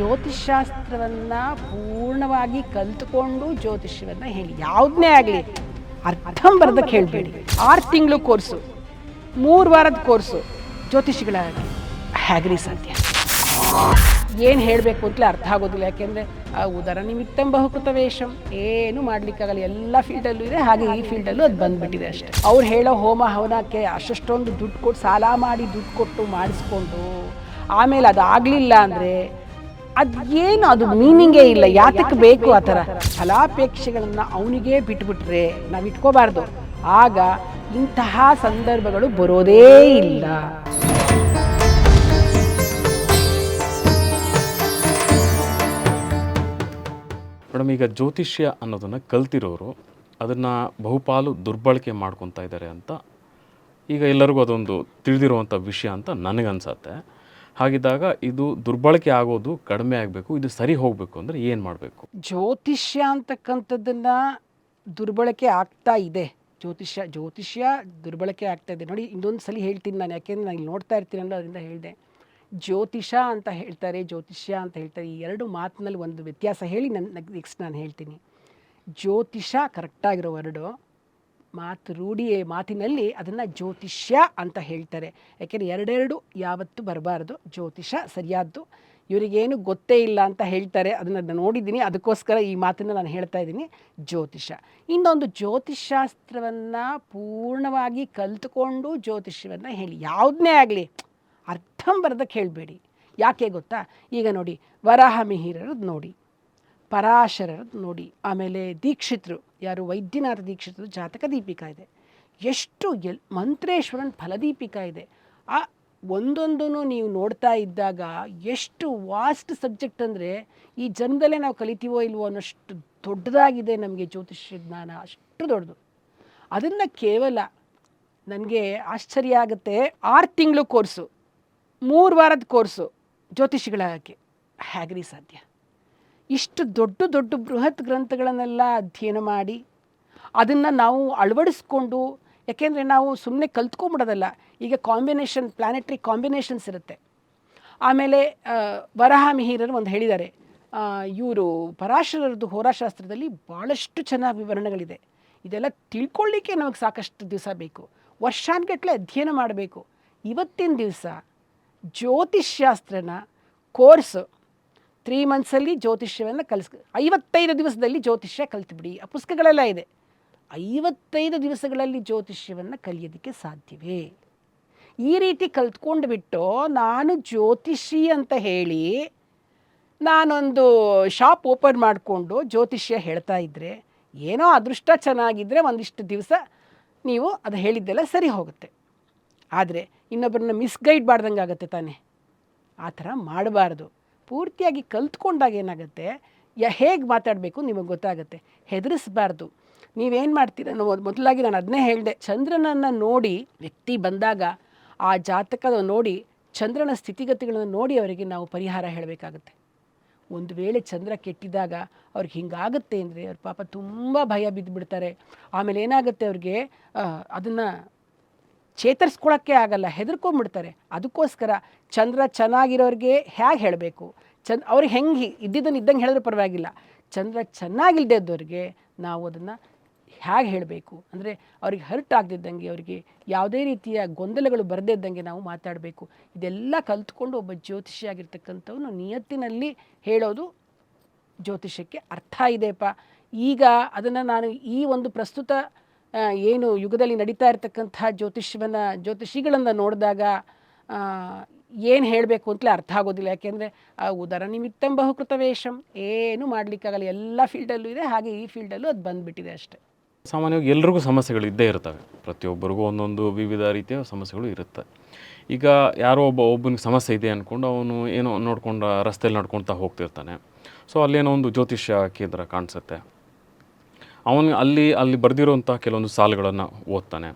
ಜ್ಯೋತಿಷ್ಶಾಸ್ತ್ರವನ್ನು ಪೂರ್ಣವಾಗಿ ಕಲಿತುಕೊಂಡು ಜ್ಯೋತಿಷ್ಯವನ್ನು ಹೇಳಿ, ಯಾವುದನ್ನೇ ಆಗಲಿ ಅರ್ಧಂಬರ್ಧಕ್ಕೆ ಹೇಳಬೇಡಿ. 6 ತಿಂಗಳು ಕೋರ್ಸು, 3 ವಾರದ ಕೋರ್ಸು ಜ್ಯೋತಿಷಿಗಳಾಗಿ ಹೇಗ್ರಿ ಸಾಧ್ಯ? ಏನು ಹೇಳಬೇಕು ಅಂತಲೇ ಅರ್ಥ ಆಗೋದಿಲ್ಲ. ಯಾಕೆಂದರೆ ಉದರ ನಿಮಿತ್ತಂ ಬಹುಕೃತ ವೇಷಂ, ಏನು ಮಾಡಲಿಕ್ಕಾಗಲ್ಲ. ಎಲ್ಲ ಫೀಲ್ಡಲ್ಲೂ ಇದೆ, ಹಾಗೆ ಈ ಫೀಲ್ಡಲ್ಲೂ ಅದು ಬಂದುಬಿಟ್ಟಿದೆ ಅಷ್ಟೇ. ಅವ್ರು ಹೇಳೋ ಹೋಮ ಹವನಕ್ಕೆ ಅಷ್ಟೊಂದು ದುಡ್ಡು ಕೊಟ್ಟು ಸಾಲ ಮಾಡಿ ದುಡ್ಡು ಕೊಟ್ಟು ಮಾಡಿಸ್ಕೊಂಡು ಆಮೇಲೆ ಅದು ಆಗಲಿಲ್ಲ ಅಂದರೆ ಅದೇನು, ಅದು ಮೀನಿಂಗೇ ಇಲ್ಲ. ಯಾತಕ್ಕೆ ಬೇಕು ಆ ಥರ ಫಲಾಪೇಕ್ಷೆಗಳನ್ನು ಅವನಿಗೆ ಬಿಟ್ಬಿಟ್ರೆ ನಾವು ಇಟ್ಕೋಬಾರ್ದು. ಆಗ ಇಂತಹ ಸಂದರ್ಭಗಳು ಬರೋದೇ ಇಲ್ಲ. ಮೇಡಮ್, ಈಗ ಜ್ಯೋತಿಷ್ಯ ಅನ್ನೋದನ್ನು ಕಲ್ತಿರೋರು ಅದನ್ನು ಬಹುಪಾಲು ದುರ್ಬಳಕೆ ಮಾಡ್ಕೊತಾ ಇದ್ದಾರೆ ಅಂತ ಈಗ ಎಲ್ಲರಿಗೂ ಅದೊಂದು ತಿಳಿದಿರುವಂಥ ವಿಷಯ ಅಂತ ನನಗನ್ಸತ್ತೆ. ಹಾಗಿದ್ದಾಗ ಇದು ದುರ್ಬಳಕೆ ಆಗೋದು ಕಡಿಮೆ ಆಗಬೇಕು, ಇದು ಸರಿ ಹೋಗಬೇಕು ಅಂದರೆ ಏನು ಮಾಡಬೇಕು? ಜ್ಯೋತಿಷ್ಯ ಅಂತಕ್ಕಂಥದ್ದನ್ನು ದುರ್ಬಳಕೆ ಆಗ್ತಾ ಇದೆ. ಜ್ಯೋತಿಷ್ಯ ದುರ್ಬಳಕೆ ಆಗ್ತಾ ಇದೆ. ನೋಡಿ, ಇನ್ನೊಂದು ಸಲ ಹೇಳ್ತೀನಿ ನಾನು, ಯಾಕೆಂದರೆ ನಾನು ಇಲ್ಲಿ ನೋಡ್ತಾ ಇರ್ತೀನಲ್ಲ, ಅದರಿಂದ ಹೇಳಿದೆ. ಜ್ಯೋತಿಷ ಅಂತ ಹೇಳ್ತಾರೆ, ಜ್ಯೋತಿಷ್ಯ ಅಂತ ಹೇಳ್ತಾರೆ. ಈ ಎರಡು ಮಾತಿನಲ್ಲಿ ಒಂದು ವ್ಯತ್ಯಾಸ ಹೇಳಿ ನೆಕ್ಸ್ಟ್ ನಾನು ಹೇಳ್ತೀನಿ. ಜ್ಯೋತಿಷ ಕರೆಕ್ಟಾಗಿರೋ ವರ್ಡು, ಮಾತಿನಲ್ಲಿ ಅದನ್ನು ಜ್ಯೋತಿಷ್ಯ ಅಂತ ಹೇಳ್ತಾರೆ. ಯಾಕೆಂದರೆ ಎರಡೆರಡು ಯಾವತ್ತೂ ಬರಬಾರ್ದು. ಜ್ಯೋತಿಷ ಸರಿಯಾದ್ದು, ಇವರಿಗೇನು ಗೊತ್ತೇ ಇಲ್ಲ ಅಂತ ಹೇಳ್ತಾರೆ. ಅದನ್ನು ನಾನು ನೋಡಿದ್ದೀನಿ, ಅದಕ್ಕೋಸ್ಕರ ಈ ಮಾತನ್ನು ನಾನು ಹೇಳ್ತಾ ಇದ್ದೀನಿ. ಜ್ಯೋತಿಷ. ಇನ್ನೊಂದು, ಜ್ಯೋತಿಷ್ಶಾಸ್ತ್ರವನ್ನು ಪೂರ್ಣವಾಗಿ ಕಲಿತುಕೊಂಡು ಜ್ಯೋತಿಷ್ಯವನ್ನು ಹೇಳಿ, ಯಾವುದನ್ನೇ ಆಗಲಿ ಅರ್ಧಂಬರ್ಧಕ್ಕೆ ಹೇಳಬೇಡಿ. ಯಾಕೆ ಗೊತ್ತಾ? ಈಗ ನೋಡಿ, ವರಾಹ ಮಿಹಿರರದ್ದು ನೋಡಿ, ಪರಾಶರರದ್ದು ನೋಡಿ, ಆಮೇಲೆ ದೀಕ್ಷಿತರು, ಯಾರು ವೈದ್ಯನಾಥ ದೀಕ್ಷಿತರು ಜಾತಕ ದೀಪಿಕಾ ಇದೆ, ಎಷ್ಟು ಮಂತ್ರೇಶ್ವರನ್ ಫಲದೀಪಿಕಾ ಇದೆ. ಆ ಒಂದೊಂದೂ ನೀವು ನೋಡ್ತಾ ಇದ್ದಾಗ ಎಷ್ಟು ವಾಸ್ಟ್ ಸಬ್ಜೆಕ್ಟ್ ಅಂದರೆ, ಈ ಜನ್ಮದಲ್ಲೇ ನಾವು ಕಲಿತೀವೋ ಇಲ್ವೋ ಅನ್ನೋಷ್ಟು ದೊಡ್ಡದಾಗಿದೆ ನಮಗೆ ಜ್ಯೋತಿಷ್ಯ ಜ್ಞಾನ, ಅಷ್ಟು ದೊಡ್ಡದು. ಅದನ್ನು ಕೇವಲ ನನಗೆ ಆಶ್ಚರ್ಯ ಆಗುತ್ತೆ, 6 ತಿಂಗಳು ಕೋರ್ಸು, 3 ವಾರದ ಕೋರ್ಸು ಜ್ಯೋತಿಷಿಗಳಾಗಕ್ಕೆ ಹೇಗ್ರಿ ಸಾಧ್ಯ? ಇಷ್ಟು ದೊಡ್ಡ ಬೃಹತ್ ಗ್ರಂಥಗಳನ್ನೆಲ್ಲ ಅಧ್ಯಯನ ಮಾಡಿ ಅದನ್ನು ನಾವು ಅಳವಡಿಸ್ಕೊಂಡು, ಯಾಕೆಂದರೆ ನಾವು ಸುಮ್ಮನೆ ಕಲ್ತ್ಕೊಂಬಿಡೋದಲ್ಲ. ಈಗ ಪ್ಲಾನೆಟ್ರಿ ಕಾಂಬಿನೇಷನ್ಸ್ ಇರುತ್ತೆ. ಆಮೇಲೆ ವರಾಹ ಮಿಹಿರರು ಒಂದು ಹೇಳಿದ್ದಾರೆ, ಇವರು ಪರಾಶರರದ್ದು ಹೋರಾಶಾಸ್ತ್ರದಲ್ಲಿ ಭಾಳಷ್ಟು ಚೆನ್ನಾಗಿ ವಿವರಣೆಗಳಿದೆ. ಇದೆಲ್ಲ ತಿಳ್ಕೊಳ್ಳಿಕ್ಕೆ ನಮಗೆ ಸಾಕಷ್ಟು ದಿವಸ ಬೇಕು, ವರ್ಷಾನ್ಗಟ್ಟಲೆ ಅಧ್ಯಯನ ಮಾಡಬೇಕು. ಇವತ್ತಿನ ದಿವಸ ಜ್ಯೋತಿಷ್ಶಾಸ್ತ್ರನ ಕೋರ್ಸು 3 ಮಂತ್ಸಲ್ಲಿ ಜ್ಯೋತಿಷ್ಯವನ್ನು 55 ದಿವಸದಲ್ಲಿ ಜ್ಯೋತಿಷ್ಯ ಕಲ್ತ್ಬಿಡಿ. ಆ ಪುಸ್ತಕಗಳೆಲ್ಲ ಇದೆ. 55 ದಿವಸಗಳಲ್ಲಿ ಜ್ಯೋತಿಷ್ಯವನ್ನು ಕಲಿಯೋದಕ್ಕೆ ಸಾಧ್ಯವೇ? ಈ ರೀತಿ ಕಲ್ತ್ಕೊಂಡು ಬಿಟ್ಟು ನಾನು ಜ್ಯೋತಿಷಿ ಅಂತ ಹೇಳಿ ನಾನೊಂದು ಶಾಪ್ ಓಪನ್ ಮಾಡಿಕೊಂಡು ಜ್ಯೋತಿಷ್ಯ ಹೇಳ್ತಾ ಇದ್ದರೆ, ಏನೋ ಅದೃಷ್ಟ ಚೆನ್ನಾಗಿದ್ದರೆ ಒಂದಿಷ್ಟು ದಿವಸ ನೀವು ಅದು ಹೇಳಿದ್ದೆಲ್ಲ ಸರಿ ಹೋಗುತ್ತೆ. ಆದರೆ ಇನ್ನೊಬ್ಬರನ್ನ ಮಿಸ್ಗೈಡ್ ಮಾಡ್ದಂಗೆ ಆಗುತ್ತೆ ತಾನೇ. ಆ ಥರ ಮಾಡಬಾರ್ದು. ಪೂರ್ತಿಯಾಗಿ ಕಲ್ತ್ಕೊಂಡಾಗ ಏನಾಗುತ್ತೆ, ಹೇಗೆ ಮಾತಾಡಬೇಕು ನಿಮಗೆ ಗೊತ್ತಾಗುತ್ತೆ. ಹೆದರಿಸಬಾರ್ದು. ನೀವೇನು ಮಾಡ್ತೀರ, ಮೊದಲಾಗಿ ನಾನು ಅದನ್ನೇ ಹೇಳಿದೆ, ಚಂದ್ರನನ್ನು ನೋಡಿ ವ್ಯಕ್ತಿ ಬಂದಾಗ ಆ ಜಾತಕದ ನೋಡಿ ಚಂದ್ರನ ಸ್ಥಿತಿಗತಿಗಳನ್ನು ನೋಡಿ ಅವರಿಗೆ ನಾವು ಪರಿಹಾರ ಹೇಳಬೇಕಾಗತ್ತೆ. ಒಂದು ವೇಳೆ ಚಂದ್ರ ಕೆಟ್ಟಿದಾಗ ಅವ್ರಿಗೆ ಹಿಂಗಾಗುತ್ತೆ ಅಂದರೆ ಅವ್ರ ಪಾಪ ತುಂಬ ಭಯ ಬಿದ್ದುಬಿಡ್ತಾರೆ. ಆಮೇಲೆ ಏನಾಗುತ್ತೆ, ಅವ್ರಿಗೆ ಅದನ್ನು ಚೇತರಿಸ್ಕೊಳ್ಳೋಕ್ಕೆ ಆಗಲ್ಲ, ಹೆದರ್ಕೊಂಡ್ಬಿಡ್ತಾರೆ. ಅದಕ್ಕೋಸ್ಕರ ಚಂದ್ರ ಚೆನ್ನಾಗಿರೋರಿಗೆ ಹೇಗೆ ಹೇಳಬೇಕು, ಅವ್ರಿಗೆ ಹೆಂಗೆ ಇದ್ದಿದ್ದನ್ನು ಇದ್ದಂಗೆ ಹೇಳಿದ್ರೆ ಪರವಾಗಿಲ್ಲ. ಚಂದ್ರ ಚೆನ್ನಾಗಿಲ್ಲದೆ ಇದ್ದವ್ರಿಗೆ ನಾವು ಅದನ್ನು ಹೇಗೆ ಹೇಳಬೇಕು ಅಂದರೆ, ಅವ್ರಿಗೆ ಹರ್ಟ್ ಆಗದಿದ್ದಂಗೆ, ಅವರಿಗೆ ಯಾವುದೇ ರೀತಿಯ ಗೊಂದಲಗಳು ಬರದೇ ಇದ್ದಂಗೆ ನಾವು ಮಾತಾಡಬೇಕು. ಇದೆಲ್ಲ ಕಲ್ತ್ಕೊಂಡು ಒಬ್ಬ ಜ್ಯೋತಿಷಿಯಾಗಿರ್ತಕ್ಕಂಥವನು ನಿಯತ್ತಿನಲ್ಲಿ ಹೇಳೋದು ಜ್ಯೋತಿಷ್ಯಕ್ಕೆ ಅರ್ಥ ಇದೆಯಪ್ಪ. ಈಗ ಅದನ್ನು ನಾನು ಈ ಒಂದು ಪ್ರಸ್ತುತ ಏನು ಯುಗದಲ್ಲಿ ನಡೀತಾ ಇರತಕ್ಕಂಥ ಜ್ಯೋತಿಷಿಗಳನ್ನು ನೋಡಿದಾಗ ಏನು ಹೇಳಬೇಕು ಅಂತಲೇ ಅರ್ಥ ಆಗೋದಿಲ್ಲ. ಯಾಕೆಂದರೆ ಉದರ ನಿಮಿತ್ತಂ ಬಹುಕೃತ ವೇಷಂ, ಏನು ಮಾಡಲಿಕ್ಕಾಗಲ್ಲ. ಎಲ್ಲ ಫೀಲ್ಡಲ್ಲೂ ಇದೆ, ಹಾಗೆ ಈ ಫೀಲ್ಡಲ್ಲೂ ಅದು ಬಂದುಬಿಟ್ಟಿದೆ ಅಷ್ಟೇ. ಸಾಮಾನ್ಯವಾಗಿ ಎಲ್ರಿಗೂ ಸಮಸ್ಯೆಗಳು ಇದ್ದೇ ಇರ್ತವೆ. ಪ್ರತಿಯೊಬ್ಬರಿಗೂ ಒಂದೊಂದು ವಿವಿಧ ರೀತಿಯ ಸಮಸ್ಯೆಗಳು ಇರುತ್ತೆ. ಈಗ ಯಾರೋ ಒಬ್ಬನಿಗೆ ಸಮಸ್ಯೆ ಇದೆ ಅಂದ್ಕೊಂಡು ಅವನು ಏನೋ ನೋಡ್ಕೊಂಡು ರಸ್ತೆಯಲ್ಲಿ ನಡ್ಕೊಳ್ತಾ ಹೋಗ್ತಿರ್ತಾನೆ. ಸೊ ಅಲ್ಲೇನೋ ಒಂದು ಜ್ಯೋತಿಷ್ಯ ಕೇಂದ್ರ ಕಾಣಿಸುತ್ತೆ. ಅವನು ಅಲ್ಲಿ ಬರೆದಿರೋಂಥ ಕೆಲವೊಂದು ಸಾಲುಗಳನ್ನು ಓದ್ತಾನೆ.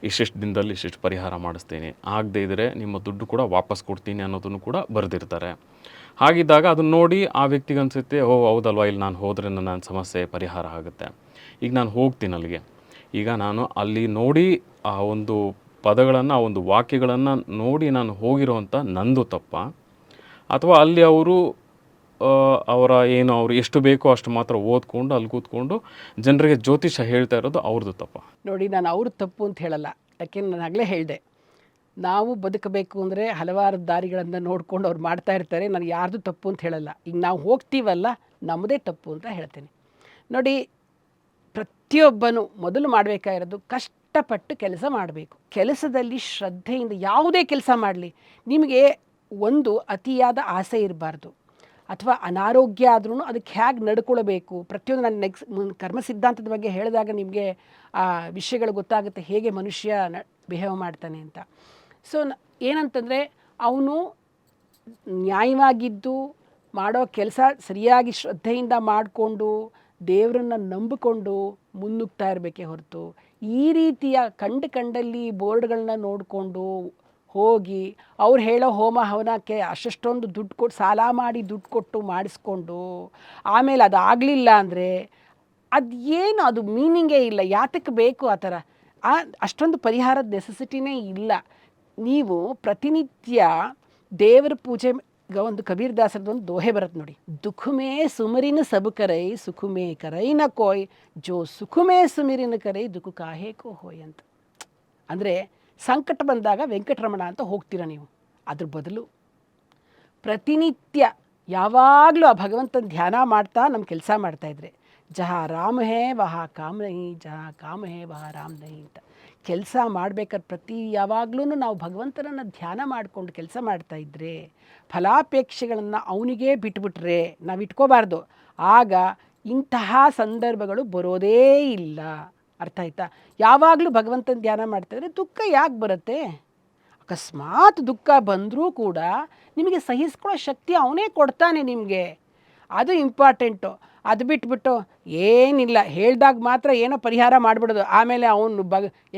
ಇಷ್ಟಿಷ್ಟು ದಿನದಲ್ಲಿ ಇಷ್ಟಿಷ್ಟು ಪರಿಹಾರ ಮಾಡಿಸ್ತೀನಿ, ಆಗದೇ ಇದ್ದರೆ ನಿಮ್ಮ ದುಡ್ಡು ಕೂಡ ವಾಪಸ್ ಕೊಡ್ತೀನಿ ಅನ್ನೋದನ್ನು ಕೂಡ ಬರೆದಿರ್ತಾರೆ. ಹಾಗಿದ್ದಾಗ ಅದನ್ನು ನೋಡಿ ಆ ವ್ಯಕ್ತಿಗೆ ಅನಿಸುತ್ತೆ, ಓ ಹೌದಲ್ವಾ, ಇಲ್ಲಿ ನಾನು ಹೋದರೆ ನನ್ನ ಸಮಸ್ಯೆ ಪರಿಹಾರ ಆಗುತ್ತೆ. ಈಗ ನಾನು ಹೋಗ್ತೀನಿ ಅಲ್ಲಿಗೆ. ಈಗ ನಾನು ಅಲ್ಲಿ ನೋಡಿ ಆ ಒಂದು ಪದಗಳನ್ನು, ಆ ಒಂದು ವಾಕ್ಯಗಳನ್ನು ನೋಡಿ ನಾನು ಹೋಗಿರೋವಂಥ ನಂದು ತಪ್ಪ, ಅಥವಾ ಅಲ್ಲಿ ಅವರು ಅವರ ಏನು ಅವ್ರು ಎಷ್ಟು ಬೇಕೋ ಅಷ್ಟು ಮಾತ್ರ ಓದ್ಕೊಂಡು ಅಲ್ಲಿ ಕೂತ್ಕೊಂಡು ಜನರಿಗೆ ಜ್ಯೋತಿಷ ಹೇಳ್ತಾ ಇರೋದು ಅವ್ರದ್ದು ತಪ್ಪ. ನೋಡಿ, ನಾನು ಅವ್ರ ತಪ್ಪು ಅಂತ ಹೇಳಲ್ಲ. ಯಾಕೆಂದ್ರೆ ನಾನು ಆಗಲೇ ಹೇಳಿದೆ, ನಾವು ಬದುಕಬೇಕು ಅಂದರೆ ಹಲವಾರು ದಾರಿಗಳನ್ನು ನೋಡ್ಕೊಂಡು ಅವ್ರು ಮಾಡ್ತಾ ಇರ್ತಾರೆ. ನಾನು ಯಾರ್ದು ತಪ್ಪು ಅಂತ ಹೇಳಲ್ಲ. ಈಗ ನಾವು ಹೋಗ್ತೀವಲ್ಲ, ನಮ್ಮದೇ ತಪ್ಪು ಅಂತ ಹೇಳ್ತೇನೆ. ನೋಡಿ, ಪ್ರತಿಯೊಬ್ಬನು ಮೊದಲು ಮಾಡಬೇಕಾಗಿರೋದು ಕಷ್ಟಪಟ್ಟು ಕೆಲಸ ಮಾಡಬೇಕು. ಕೆಲಸದಲ್ಲಿ ಶ್ರದ್ಧೆಯಿಂದ ಯಾವುದೇ ಕೆಲಸ ಮಾಡಲಿ, ನಿಮಗೆ ಒಂದು ಅತಿಯಾದ ಆಸೆ ಇರಬಾರ್ದು. ಅಥವಾ ಅನಾರೋಗ್ಯ ಆದ್ರೂ ಅದಕ್ಕೆ ಹೇಗೆ ನಡ್ಕೊಳ್ಬೇಕು, ಪ್ರತಿಯೊಂದು ನಾನು ಕರ್ಮ ಸಿದ್ಧಾಂತದ ಬಗ್ಗೆ ಹೇಳಿದಾಗ ನಿಮಗೆ ಆ ವಿಷಯಗಳು ಗೊತ್ತಾಗುತ್ತೆ, ಹೇಗೆ ಮನುಷ್ಯ ಬಿಹೇವ್ ಮಾಡ್ತಾನೆ ಅಂತ. ಸೊ ಏನಂತಂದರೆ, ಅವನು ನ್ಯಾಯವಾಗಿದ್ದು ಮಾಡೋ ಕೆಲಸ ಸರಿಯಾಗಿ ಶ್ರದ್ಧೆಯಿಂದ ಮಾಡಿಕೊಂಡು ದೇವರನ್ನು ನಂಬಿಕೊಂಡು ಮುನ್ನುಗ್ತಾ ಇರಬೇಕೇ ಹೊರತು, ಈ ರೀತಿಯ ಕಂಡಲ್ಲಿ ಬೋರ್ಡ್ಗಳನ್ನ ನೋಡಿಕೊಂಡು ಹೋಗಿ ಅವ್ರು ಹೇಳೋ ಹೋಮ ಹವನಕ್ಕೆ ಅಷ್ಟೊಂದು ದುಡ್ಡು ಕೊಟ್ಟು ಸಾಲ ಮಾಡಿ ದುಡ್ಡು ಕೊಟ್ಟು ಮಾಡಿಸ್ಕೊಂಡು ಆಮೇಲೆ ಅದು ಆಗಲಿಲ್ಲ ಅಂದರೆ ಅದು ಏನು, ಅದು ಮೀನಿಂಗೇ ಇಲ್ಲ. ಯಾತಕ್ಕೆ ಬೇಕು ಆ ಥರ? ಅಷ್ಟೊಂದು ಪರಿಹಾರದ ನೆಸೆಸಿಟಿನೇ ಇಲ್ಲ. ನೀವು ಪ್ರತಿನಿತ್ಯ ದೇವರ ಪೂಜೆ, ಒಂದು ಕಬೀರ್ ದಾಸರದ್ದು ಒಂದು ದೋಹೆ ಬರುತ್ತೆ ನೋಡಿ, ದುಃಖಮೇ ಸುಮರಿನ ಸಬ್ ಕರೈ ಸುಖಮೇ ಕರೈ ನ ಕೋಯ್ ಜೋ ಸುಖಮೇ ಸುಮಿರಿನ ಕರೈ ದುಃಖ ಕಾಹೇ ಕೋ ಹೋಯ್ ಅಂತ. ಅಂದರೆ ಸಂಕಟ ಬಂದಾಗ ವೆಂಕಟರಮಣ ಅಂತ ಹೋಗ್ತೀರ ನೀವು. ಅದ್ರ ಬದಲು ಪ್ರತಿನಿತ್ಯ ಯಾವಾಗಲೂ ಆ ಭಗವಂತನ ಧ್ಯಾನ ಮಾಡ್ತಾ ನಮ್ಮ ಕೆಲಸ ಮಾಡ್ತಾಯಿದ್ರೆ, ಜಹಾ ರಾಮ ಹೇ ವಹಾ ಕಾಮ ನಹಿ, ಜಹಾ ಕಾಮ ಹೇ ವಹಾ ರಾಮ್ ನಹಿ ಅಂತ ಕೆಲಸ ಮಾಡಬೇಕಾದ್ರೆ ಯಾವಾಗಲೂ ನಾವು ಭಗವಂತನನ್ನು ಧ್ಯಾನ ಮಾಡಿಕೊಂಡು ಕೆಲಸ ಮಾಡ್ತಾಯಿದ್ರೆ, ಫಲಾಪೇಕ್ಷೆಗಳನ್ನು ಅವನಿಗೇ ಬಿಟ್ಬಿಟ್ರೆ ನಾವು ಇಟ್ಕೋಬಾರ್ದು. ಆಗ ಇಂತಹ ಸಂದರ್ಭಗಳು ಬರೋದೇ ಇಲ್ಲ. ಅರ್ಥ ಆಯ್ತಾ? ಯಾವಾಗಲೂ ಭಗವಂತನ ಧ್ಯಾನ ಮಾಡ್ತಾಯಿದ್ರೆ ದುಃಖ ಯಾಕೆ ಬರುತ್ತೆ? ಅಕಸ್ಮಾತ್ ದುಃಖ ಬಂದರೂ ಕೂಡ ನಿಮಗೆ ಸಹಿಸ್ಕೊಳ್ಳೋ ಶಕ್ತಿ ಅವನೇ ಕೊಡ್ತಾನೆ ನಿಮಗೆ. ಅದು ಇಂಪಾರ್ಟೆಂಟು. ಅದು ಬಿಟ್ಬಿಟ್ಟು ಏನಿಲ್ಲ ಹೇಳಿದಾಗ ಮಾತ್ರ ಏನೋ ಪರಿಹಾರ ಮಾಡಿಬಿಡೋದು. ಆಮೇಲೆ ಅವನು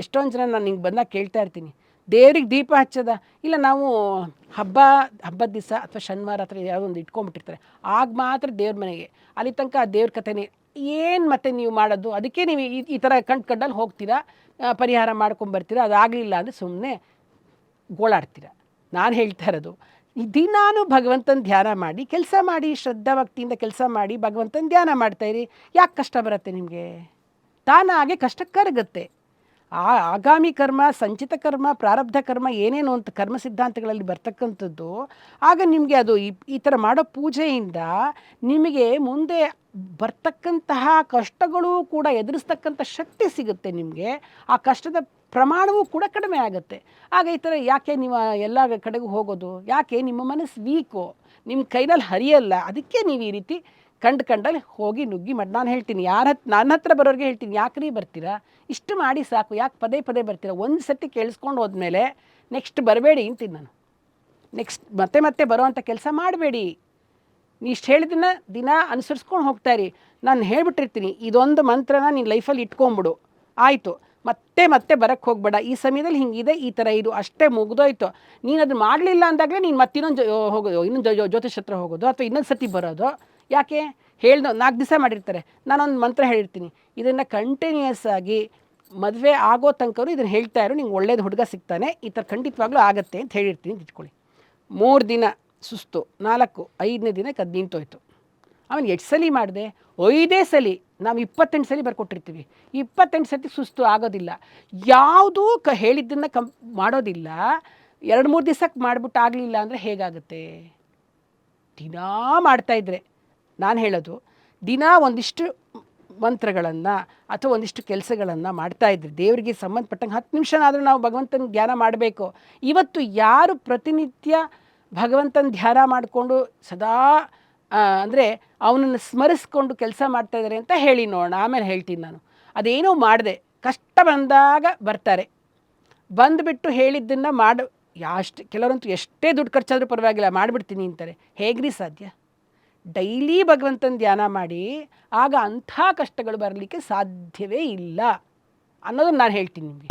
ಎಷ್ಟೊಂದು ಜನ ನಾನು ಹಿಂಗೆ ಬಂದಾಗ ಕೇಳ್ತಾ ಇರ್ತೀನಿ, ದೇವ್ರಿಗೆ ದೀಪ ಹಚ್ಚೋದ? ಇಲ್ಲ, ನಾವು ಹಬ್ಬದ ದಿವಸ ಅಥವಾ ಶನಿವಾರ ಹತ್ರ ಯಾವುದೋ ಒಂದು ಇಟ್ಕೊಂಡ್ಬಿಟ್ಟಿರ್ತಾರೆ, ಆಗ ಮಾತ್ರ ದೇವ್ರ ಮನೆಗೆ, ಅಲ್ಲಿ ತನಕ ಆ ದೇವ್ರ ಕಥೆನೇ ಏನು ಮತ್ತೆ ನೀವು ಮಾಡೋದು? ಅದಕ್ಕೆ ನೀವು ಈ ಥರ ಕಂಡಲ್ಲಿ ಹೋಗ್ತೀರಾ, ಪರಿಹಾರ ಮಾಡ್ಕೊಂಬರ್ತೀರಾ, ಅದಾಗಲಿಲ್ಲ ಅಂದರೆ ಸುಮ್ಮನೆ ಗೋಳಾಡ್ತೀರ. ನಾನು ಹೇಳ್ತಾ ಇರೋದು, ದಿನಾನು ಭಗವಂತನ ಧ್ಯಾನ ಮಾಡಿ ಕೆಲಸ ಮಾಡಿ, ಶ್ರದ್ಧಾ ಭಕ್ತಿಯಿಂದ ಕೆಲಸ ಮಾಡಿ ಭಗವಂತನ ಧ್ಯಾನ ಮಾಡ್ತಾಯಿರಿ. ಯಾಕೆ ಕಷ್ಟ ಬರುತ್ತೆ ನಿಮಗೆ? ತಾನಾಗೆ ಕಷ್ಟ ಕರಗುತ್ತೆ. ಆಗಾಮಿ ಕರ್ಮ, ಸಂಚಿತ ಕರ್ಮ, ಪ್ರಾರಬ್ಧ ಕರ್ಮ, ಏನೇನು ಅಂತ ಕರ್ಮ ಸಿದ್ಧಾಂತಗಳಲ್ಲಿ ಬರ್ತಕ್ಕಂಥದ್ದು. ಆಗ ನಿಮಗೆ ಅದು ಈ ಥರ ಮಾಡೋ ಪೂಜೆಯಿಂದ ನಿಮಗೆ ಮುಂದೆ ಬರ್ತಕ್ಕಂತಹ ಕಷ್ಟಗಳು ಕೂಡ ಎದುರಿಸ್ತಕ್ಕಂಥ ಶಕ್ತಿ ಸಿಗುತ್ತೆ ನಿಮಗೆ. ಆ ಕಷ್ಟದ ಪ್ರಮಾಣವೂ ಕೂಡ ಕಡಿಮೆ ಆಗುತ್ತೆ. ಆಗ ಈ ಥರ ಯಾಕೆ ನೀವು ಎಲ್ಲ ಕಡೆಗೂ ಹೋಗೋದು? ಯಾಕೆ? ನಿಮ್ಮ ಮನಸ್ಸು ವೀಕು, ನಿಮ್ಮ ಕೈನಲ್ಲಿ ಹರಿಯಲ್ಲ. ಅದಕ್ಕೆ ನೀವು ಈ ರೀತಿ ಕಂಡಲ್ಲಿ ಹೋಗಿ ನುಗ್ಗಿ ಮಾಡಿ. ನಾನು ಹೇಳ್ತೀನಿ, ನನ್ನ ಹತ್ರ ಬರೋರಿಗೆ ಹೇಳ್ತೀನಿ, ಯಾಕ್ರಿ ಬರ್ತೀರಾ? ಇಷ್ಟು ಮಾಡಿ ಸಾಕು, ಯಾಕೆ ಪದೇ ಪದೇ ಬರ್ತೀರಾ? ಒಂದು ಸತಿ ಕೇಳಿಸ್ಕೊಂಡು ಹೋದ್ಮೇಲೆ ನೆಕ್ಸ್ಟ್ ಬರಬೇಡಿ ಅಂತೀನಿ ನಾನು. ನೆಕ್ಸ್ಟ್ ಮತ್ತೆ ಬರೋವಂಥ ಕೆಲಸ ಮಾಡಬೇಡಿ. ನೀ ಇಷ್ಟು ಹೇಳಿದ್ದನ್ನು ದಿನ ಅನುಸರಿಸ್ಕೊಂಡು ಹೋಗ್ತಾಯಿರಿ. ನಾನು ಹೇಳ್ಬಿಟ್ಟಿರ್ತೀನಿ, ಇದೊಂದು ಮಂತ್ರನ ನೀನು ಲೈಫಲ್ಲಿ ಇಟ್ಕೊಂಬಿಡು, ಆಯಿತು. ಮತ್ತೆ ಬರೋಕ್ಕೆ ಹೋಗಬೇಡ. ಈ ಸಮಯದಲ್ಲಿ ಹಿಂಗಿದೆ, ಈ ಥರ ಇದು, ಅಷ್ಟೇ, ಮುಗಿದೋಯ್ತು. ನೀನು ಅದು ಮಾಡಲಿಲ್ಲ ಅಂದಾಗಲೇ ನೀನು ಮತ್ತಿನ್ನೊಂದು ಹೋಗೋದು, ಇನ್ನೊಂದು ಜ್ಯೋತಿಷ್ ಹತ್ರ ಹೋಗೋದು, ಅಥವಾ ಇನ್ನೊಂದು ಸತಿ ಬರೋದು. ಯಾಕೆ? 4 ದಿವಸ ಮಾಡಿರ್ತಾರೆ, ನಾನೊಂದು ಮಂತ್ರ ಹೇಳಿರ್ತೀನಿ, ಇದನ್ನು ಕಂಟಿನ್ಯೂಯಸ್ ಆಗಿ ಮದುವೆ ಆಗೋ ತನಕವರು ಇದನ್ನು ಹೇಳ್ತಾ ಇರು, ನಿಂಗೆ ಒಳ್ಳೇದು ಹುಡುಗ ಸಿಗ್ತಾನೆ, ಈ ಥರ ಖಂಡಿತವಾಗ್ಲೂ ಆಗುತ್ತೆ ಅಂತ ಹೇಳಿರ್ತೀನಿ ಅಂತ ಇಟ್ಕೊಳ್ಳಿ. 3 ದಿನ ಸುಸ್ತು, 4, 5ನೇ ದಿನಕ್ಕೆ ಅದು ನಿಂತೋಯ್ತು. ಆಮೇಲೆ 8 ಸಲ ಮಾಡಿದೆ, 5 ಸಲ. ನಾವು 28 ಸಲ ಬರ್ಕೊಟ್ಟಿರ್ತೀವಿ. 28 ಸತಿ ಸುಸ್ತು ಆಗೋದಿಲ್ಲ. ಯಾವುದೂ ಹೇಳಿದ್ದನ್ನು ಮಾಡೋದಿಲ್ಲ. 2-3 ದಿವಸಕ್ಕೆ ಮಾಡಿಬಿಟ್ಟು ಆಗಲಿಲ್ಲ ಅಂದರೆ ಹೇಗಾಗುತ್ತೆ? ದಿನಾ ಮಾಡ್ತಾಯಿದ್ರೆ, ನಾನು ಹೇಳೋದು, ದಿನ ಒಂದಿಷ್ಟು ಮಂತ್ರಗಳನ್ನು ಅಥವಾ ಒಂದಿಷ್ಟು ಕೆಲಸಗಳನ್ನು ಮಾಡ್ತಾಯಿದ್ರಿ, ದೇವರಿಗೆ ಸಂಬಂಧಪಟ್ಟಂಗೆ 10 ನಿಮಿಷನಾದರೂ ನಾವು ಭಗವಂತನ ಧ್ಯಾನ ಮಾಡಬೇಕು. ಇವತ್ತು ಯಾರು ಪ್ರತಿನಿತ್ಯ ಭಗವಂತನ ಧ್ಯಾನ ಮಾಡಿಕೊಂಡು ಸದಾ ಅಂದರೆ ಅವನನ್ನು ಸ್ಮರಿಸ್ಕೊಂಡು ಕೆಲಸ ಮಾಡ್ತಾಯಿದ್ದಾರೆ ಅಂತ ಹೇಳಿ ನೋಡೋಣ. ಆಮೇಲೆ ಹೇಳ್ತೀನಿ ನಾನು. ಅದೇನೋ ಮಾಡಿದೆ, ಕಷ್ಟ ಬಂದಾಗ ಬರ್ತಾರೆ, ಬಂದುಬಿಟ್ಟು ಹೇಳಿದ್ದನ್ನು ಕೆಲವರಂತೂ ಎಷ್ಟೇ ದುಡ್ಡು ಖರ್ಚಾದರೂ ಪರವಾಗಿಲ್ಲ ಮಾಡಿಬಿಡ್ತೀನಿ ಅಂತಾರೆ. ಹೇಗ್ರಿ ಸಾಧ್ಯ? ಡೈಲಿ ಭಗವಂತನ ಧ್ಯಾನ ಮಾಡಿ, ಆಗ ಅಂಥ ಕಷ್ಟಗಳು ಬರಲಿಕ್ಕೆ ಸಾಧ್ಯವೇ ಇಲ್ಲ ಅನ್ನೋದನ್ನು ನಾನು ಹೇಳ್ತೀನಿ ನಿಮಗೆ.